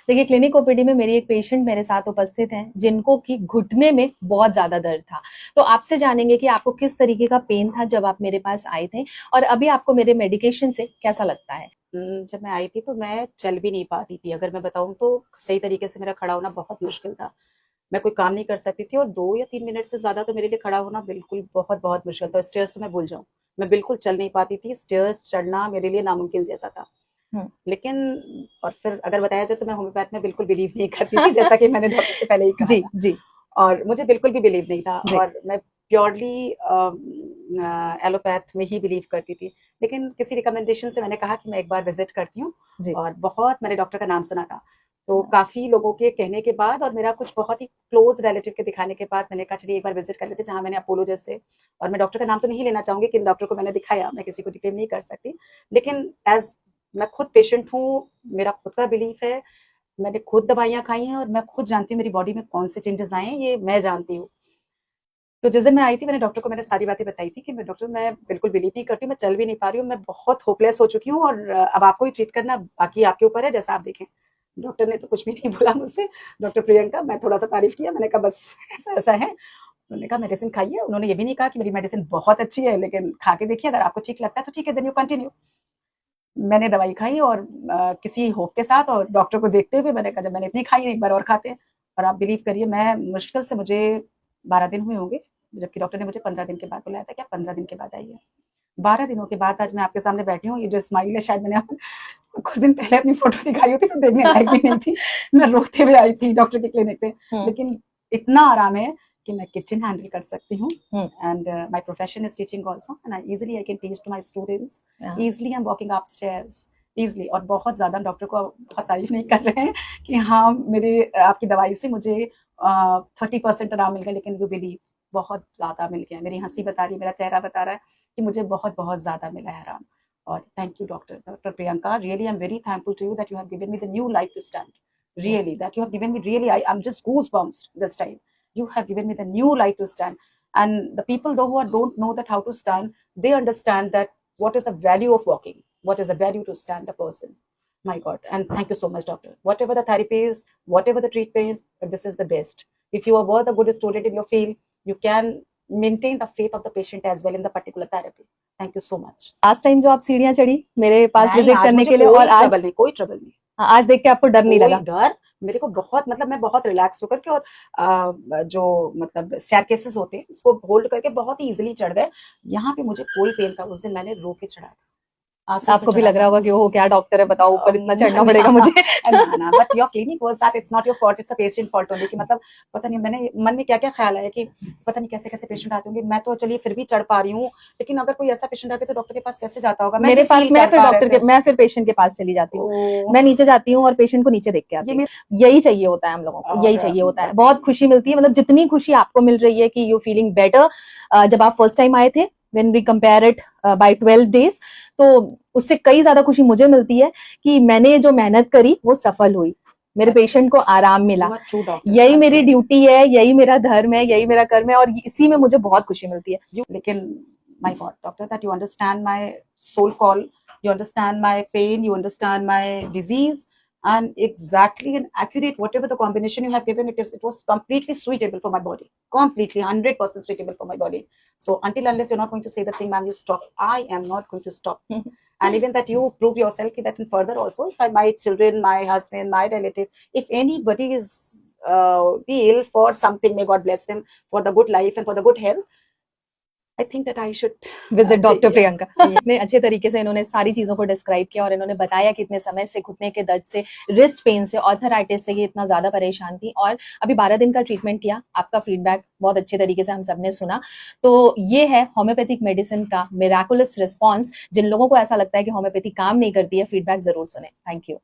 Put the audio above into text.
देखिए, clinic OPD में मेरी एक पेशेंट मेरे साथ उपस्थित हैं जिनको कि घुटने में बहुत ज्यादा दर्द था। तो आपसे जानेंगे कि आपको किस तरीके का पेन था जब आप मेरे पास आए थे और अभी आपको मेरे मेडिकेशन से कैसा लगता है। जब मैं आई थी तो मैं चल भी नहीं पाती थी। अगर मैं बताऊँ तो सही तरीके से मेरा खड़ा होना बहुत मुश्किल था। मैं कोई काम नहीं कर सकती थी और 2 या 3 मिनट से ज़्यादा तो मेरे लिए खड़ा होना बिल्कुल बहुत मुश्किल था। स्टेयर्स तो मैं भूल जाऊँ, मैं बिल्कुल चल नहीं पाती थी। स्टेयर्स चढ़ना मेरे लिए नामुमकिन जैसा था। हम्म। लेकिन और फिर अगर बताया जाए तो मैं होम्योपैथ में बिल्कुल बिलीव नहीं करती थी, जैसा कि मैंने डॉक्टर से पहले ही कहा जी था। जी और मुझे बिल्कुल भी बिलीव नहीं था जी और मैं प्योरली एलोपैथ में ही बिलीव करती थी। लेकिन किसी रिकमेंडेशन से मैंने कहा कि मैं एक बार विजिट करती हूँ जी। और बहुत मैंने डॉक्टर का नाम सुना था। तो काफ़ी लोगों के कहने के बाद और मेरा कुछ बहुत ही क्लोज रिलेटिव के दिखाने के बाद मैंने कहा चलिए एक बार विजिट कर लेते, जहाँ मैंने अपोलो जैसे, और मैं डॉक्टर का नाम तो नहीं लेना चाहूँगी, किन डॉक्टर को मैंने दिखाया, मैं किसी को डिफेम नहीं कर सकती। लेकिन एज़ मैं खुद पेशेंट हूँ, मेरा खुद का बिलीफ है, मैंने खुद दवाइयाँ खाई हैं और मैं खुद जानती हूँ मेरी बॉडी में कौन से चेंजेस आए हैं, ये मैं जानती हूँ। तो जिस दिन मैं आई थी मैंने डॉक्टर को मैंने सारी बातें बताई थी कि मैं डॉक्टर मैं बिल्कुल बिलीव नहीं करती हूँ, मैं चल भी नहीं पा रही हूँ, मैं बहुत होपलेस हो चुकी हूँ और अब आपको ही ट्रीट करना, बाकी आपके ऊपर है, जैसा आप देखें। डॉक्टर ने तो कुछ भी नहीं बोला मुझसे। डॉक्टर प्रियंका, मैं थोड़ा सा तारीफ किया, मैंने कहा बस ऐसा ऐसा है। उन्होंने कहा मेडिसिन खाइए। उन्होंने ये भी नहीं कहा कि मेरी मेडिसिन बहुत अच्छी है, लेकिन खा के देखिए, अगर आपको ठीक लगता है तो ठीक है, देन यू कंटिन्यू। मैंने दवाई खाई और किसी होप के साथ और डॉक्टर को देखते हुए मैंने कहा जब मैंने इतनी खाई है एक बार और खाते हैं। और आप बिलीव करिए, मैं मुश्किल से मुझे 12 दिन हुए होंगे, जबकि डॉक्टर ने मुझे 15 दिन के बाद बुलाया था। क्या 15 दिन के बाद आई है? 12 दिनों के बाद आज मैं आपके सामने बैठी हूँ। ये जो स्माइल है, शायद मैंने आपको कुछ दिन पहले अपनी फोटो दिखाई होती तो देखने लायक भी नहीं थी। मैं रोते हुए आई थी डॉक्टर के क्लिनिक पे। लेकिन इतना आराम है कि मैं किचन हैंडल कर सकती हूँ and my profession is teaching also and I can teach to my students easily. I'm walking upstairs easily और बहुत ज़्यादा डॉक्टर को बहुत तारीफ नहीं कर रहे हैं कि हाँ मेरे आपकी दवाई से मुझे 30% आराम मिल गया, लेकिन यू बिलीव बहुत ज़्यादा मिल गया। मेरी हंसी बता रही है, मेरा चेहरा बता रहा है कि मुझे बहुत ज़्यादा मिला है आराम। और thank you doctor Priyanka, really I am very thankful to you that you have given me the new life to stand, really that you have given me, really I am just goose bumps this time. You have given me the new life to stand. And the people though who don't know that how to stand, they understand that what is the value of walking, what is the value to stand a person. My God. And thank you so much, doctor. Whatever the therapy is, whatever the treatment is, but this is the best. If you are worth a good student in your field, you can maintain the faith of the patient as well in the particular therapy. Thank you so much. Last time जो आप सीढ़ियां चढ़ी मेरे पास नहीं, visit आज करने मुझे के लिए, और कोई आज ट्रबल नहीं, कोई ट्रबल नहीं। आज देख के आपको डर नहीं कोई लगा। डर मेरे को बहुत, मतलब मैं बहुत रिलैक्स होकर के और जो मतलब स्टेयरकेसेस होते हैं उसको होल्ड करके बहुत ही इजीली चढ़ गए। यहाँ पे मुझे कोई पेन था, उस दिन मैंने रो के चढ़ा था, आंसू से आपको भी चढ़ा लग रहा था। होगा कि वो क्या डॉक्टर है, बताओ ऊपर इतना चढ़ना पड़ेगा मुझे। ना but your clinic was that, it's not your fault, it's a patient fault only. कि मतलब पता नहीं मैंने मन में क्या क्या ख्याल आया कि पता नहीं कैसे कैसे पेशेंट आते होंगे। मैं तो चलिए फिर भी चढ़ पा रही हूँ, लेकिन अगर कोई ऐसा पेशेंट आके तो डॉक्टर के पास कैसे जाता होगा। मेरे पास मैं फिर पेशेंट के पास चली जाती हूँ, मैं नीचे जाती हूँ और पेशेंट को नीचे देख के आती हूँ। यही चाहिए होता है हम लोगों को, यही चाहिए होता है। बहुत खुशी मिलती है, मतलब जितनी खुशी आपको मिल रही है कि यू फीलिंग बेटर जब आप फर्स्ट टाइम आए थे, when we compare it by 12 days, तो उससे कई ज्यादा खुशी मुझे मिलती है कि मैंने जो मेहनत करी वो सफल हुई, मेरे पेशेंट को आराम मिला। यही मेरी ड्यूटी है, यही मेरा धर्म है, यही मेरा कर्म है और इसी में मुझे बहुत खुशी मिलती है। लेकिन my God doctor, that you understand my soul call, you understand my pain, you understand my disease, and exactly and accurate whatever the combination you have given, it was completely suitable for my body, completely 100% suitable for my body. So until unless you're not going to say the thing, ma'am, you stop, I am not going to stop. And even that you prove yourself that in further also, if my children, my husband, my relative, if anybody is be ill for something, may God bless them for the good life and for the good health, I think that I should visit doctor Priyanka. इतने अच्छे तरीके से इन्होंने सारी चीजों को describe किया और इन्होंने बताया कि इतने समय से घुटने के दर्द से, रिस्ट पेन से, ऑर्थराइटिस से ये इतना ज्यादा परेशान थी और अभी 12 दिन का ट्रीटमेंट किया। आपका फीडबैक बहुत अच्छे तरीके से हम सबने सुना। तो ये है होम्योपैथिक मेडिसिन का मिराकुलस रिस्पॉन्स। जिन लोगों को ऐसा लगता है कि होम्योपैथी काम नहीं करती है, फीडबैक जरूर सुने। Thank you.